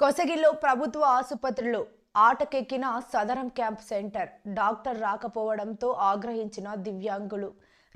కొసగిలో ప్రభుత్వ ఆసుపత్రిలో ఆటకెక్కిన సదరం camp centre doctor రాకపోవడంతో ఆగ్రహించిన దివ్యాంగులు.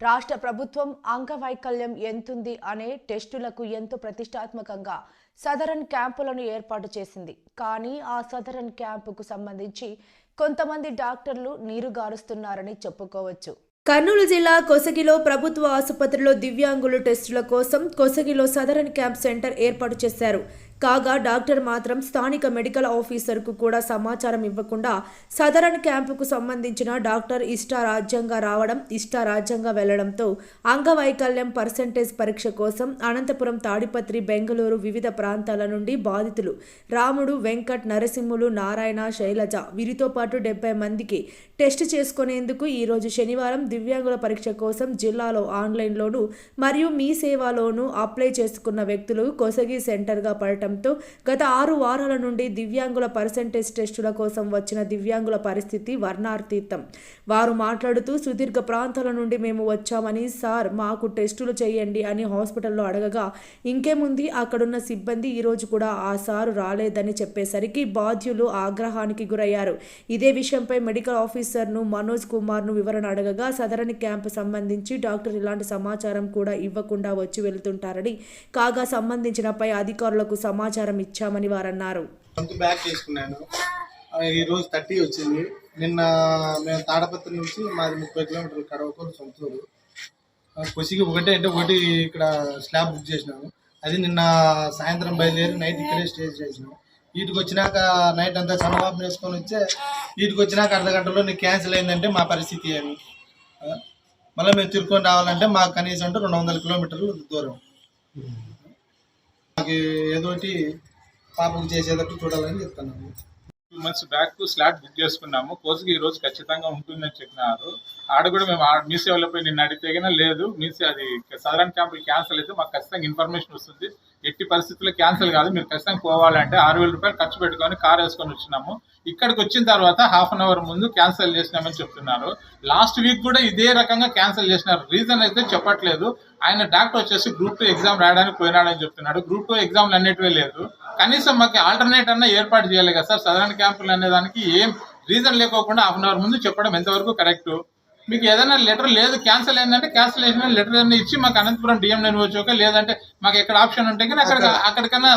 రాష్ట్ర ప్రభుత్వం అంగవైకల్యం ఎంతుంది అనే టెస్టులకు ఎంతో ప్రతిష్టాత్మకంగా సదరన్ క్యాంపులను ఏర్పాటు చేసింది. కానీ ఆ సదరన్ క్యాంపుకు సంబంధించి కొంతమంది డాక్టర్లు నీరుగారుస్తున్నారని చెప్పుకోవచ్చు. కర్నూలు జిల్లా కొసగిలో ప్రభుత్వ ఆసుపత్రిలో దివ్యాంగుల టెస్టుల కోసం కొసగిలో సదరన్ క్యాంప్ సెంటర్ ఏర్పాటు చేశారు. కాగా డాక్టర్ మాత్రం స్థానిక మెడికల్ ఆఫీసర్కు కూడా సమాచారం ఇవ్వకుండా సదరన్ క్యాంపుకు సంబంధించిన డాక్టర్ ఇష్టారాజ్యంగా రావడం, ఇష్టారాజ్యంగా వెళ్లడంతో అంగవైకల్యం పర్సెంటేజ్ పరీక్ష కోసం అనంతపురం, తాడిపత్రి, బెంగళూరు వివిధ ప్రాంతాల నుండి బాధితులు రాముడు, వెంకట్, నరసింహులు, నారాయణ, శైలజ వీరితో పాటు 70 మందికి టెస్ట్ చేసుకునేందుకు ఈరోజు శనివారం దివ్యాంగుల పరీక్ష కోసం జిల్లాలో ఆన్లైన్లోనూ మరియు మీ సేవలోనూ అప్లై చేసుకున్న వ్యక్తులు కొసగి సెంటర్గా పడటం గత 6 వారాల నుండి దివ్యాంగుల పర్సెంటేజ్ టెస్టుల కోసం వచ్చిన దివ్యాంగుల పరిస్థితి వర్ణాతీతం. వారు మాట్లాడుతూ సుదీర్ఘ ప్రాంతాల నుండి మేము వచ్చామని, సార్ మాకు టెస్టులు చేయండి అని హాస్పిటల్లో అడగగా ఇంకేముంది అక్కడున్న సిబ్బంది ఈరోజు కూడా ఆ సారు రాలేదని చెప్పేసరికి బాధ్యులు ఆగ్రహానికి గురయ్యారు. ఇదే విషయంపై మెడికల్ ఆఫీసర్ను మనోజ్ కుమార్ను వివరణ అడగగా సదరన్ క్యాంపు సంబంధించి డాక్టర్ ఇలాంటి సమాచారం కూడా ఇవ్వకుండా వచ్చి వెళ్తుంటారని, కాగా సంబంధించినపై అధికారులకు సమాచారం ఇచ్చామని వారన్నారు. బ్యాక్ చేసుకున్నాను. ఈరోజు 30 వచ్చింది. నిన్న మేము తాడపత్రి నుంచి మాది 30 కిలోమీటర్లు కడవకూరు సొంతూరు. కొసికి ఒకటి ఇక్కడ స్లాబ్ బుక్ చేసినాము. అది నిన్న సాయంత్రం బయలుదేరి నైట్ ఇక్కడే స్టే చేసినాము. వీటికి వచ్చినాక నైట్ అంతా చంద్రబాబు వేసుకొని వచ్చే వీటికి వచ్చినాక అర్ధగంటలో నీకు క్యాన్సిల్ అయిందంటే మా పరిస్థితి ఏమి? మళ్ళీ మేము తిరుక్కొని రావాలంటే మాకు కనీసం అంటే 200 కిలోమీటర్లు దూరం. మాకు ఏదోటి పాపకు చేసేటట్టు చూడాలని చెప్తున్నాము. 2 months బ్యాక్ స్లాట్ బుక్ చేసుకున్నాము. కోర్సుకి ఈ రోజు ఖచ్చితంగా ఉంటుందని చెప్పినారు. ఆడ కూడా మేము మీ సేవలపై నిన్న అడిగితే కన్నా లేదు, అది సదరన్ క్యాంప్ క్యాన్సిల్ అయితే మాకు ఖచ్చితంగా ఇన్ఫర్మేషన్ వస్తుంది. ఎట్టి పరిస్థితుల్లో క్యాన్సిల్ కాదు, మీరు ఖచ్చితంగా పోవాలంటే 6,000 రూపాయలు ఖర్చు పెట్టుకొని కార్ వేసుకొని వచ్చినాము. ఇక్కడికి వచ్చిన తర్వాత ½ an hour ముందు క్యాన్సిల్ చేసినామని చెప్తున్నారు. లాస్ట్ వీక్ కూడా ఇదే రకంగా క్యాన్సిల్ చేసినారు. రీజన్ అయితే చెప్పట్లేదు. ఆయన డాక్టర్ వచ్చేసి గ్రూప్ 2 ఎగ్జామ్ రాయడానికి పోయినాడని చెప్తున్నాడు. గ్రూప్ 2 ఎగ్జామ్లు అన్నిటివే లేదు. కనీసం మాకు ఆల్టర్నేట్ అన్న ఏర్పాటు చేయాలి కదా సార్. సదరన్ క్యాంపులు అనేదానికి ఏం రీజన్ లేకోకుండా ½ an hour ముందు చెప్పడం ఎంతవరకు కరెక్ట్? మీకు ఏదైనా లెటర్ లేదు, క్యాన్సిల్ అయిందంటే క్యాన్సిలేషన్ లెటర్ అన్న ఇచ్చి మాకు అనంతపురం డిఎం వచ్చాక, లేదంటే మాకు ఎక్కడ ఆప్షన్ ఉంటే కానీ అక్కడికన్నా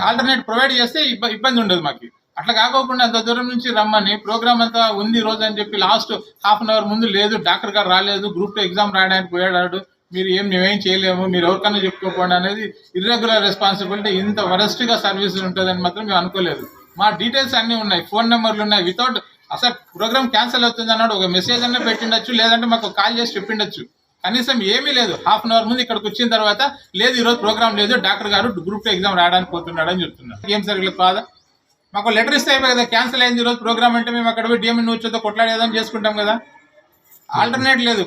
ఆల్టర్నేట్ ప్రొవైడ్ చేస్తే ఇబ్బంది ఉండదు మాకు. అట్లా కాకోకుండా అంత దూరం నుంచి రమ్మని ప్రోగ్రామ్ అంతా ఉంది రోజు అని చెప్పి లాస్ట్ ½ an hour ముందు లేదు, డాక్టర్ గారు రాలేదు, గ్రూప్ 2 ఎగ్జామ్ రాయడానికి పోయాడు, మీరు మేమేం చేయలేము, మీరు ఎవరికన్నా చెప్పుకోకపోండి అనేది ఇర్రెగ్యులర్ రెస్పాన్సిబిలిటీ. ఇంత వరస్ట్గా సర్వీసెస్ ఉంటుందని మాత్రం మేము అనుకోలేదు. మా డీటెయిల్స్ అన్నీ ఉన్నాయి, ఫోన్ నెంబర్లు ఉన్నాయి. వితౌట్ అసలు ప్రోగ్రామ్ క్యాన్సిల్ అవుతుంది అన్నాడు ఒక మెసేజ్ అన్న పెట్టిండొచ్చు, లేదంటే మాకు కాల్ చేసి చెప్పిండొచ్చు. కనీసం ఏమీ లేదు. ½ an hour ముందు ఇక్కడికి వచ్చిన తర్వాత లేదు ఈరోజు ప్రోగ్రామ్ లేదు, డాక్టర్ గారు గ్రూప్ 2 ఎగ్జామ్ రాయడానికి పోతున్నాడు అని చెప్తున్నారు. ఏం సరిగ్గా కాదా? మాకు లెటర్ ఇస్తే అయిపోయి కదా, క్యాన్సిల్ అయింది ఈరోజు ప్రోగ్రామ్ అంటే మేము అక్కడ పోయి డిఎం వచ్చేతో కొట్లాడేదని చేసుకుంటాం కదా. ఆల్టర్నేట్ లేదు.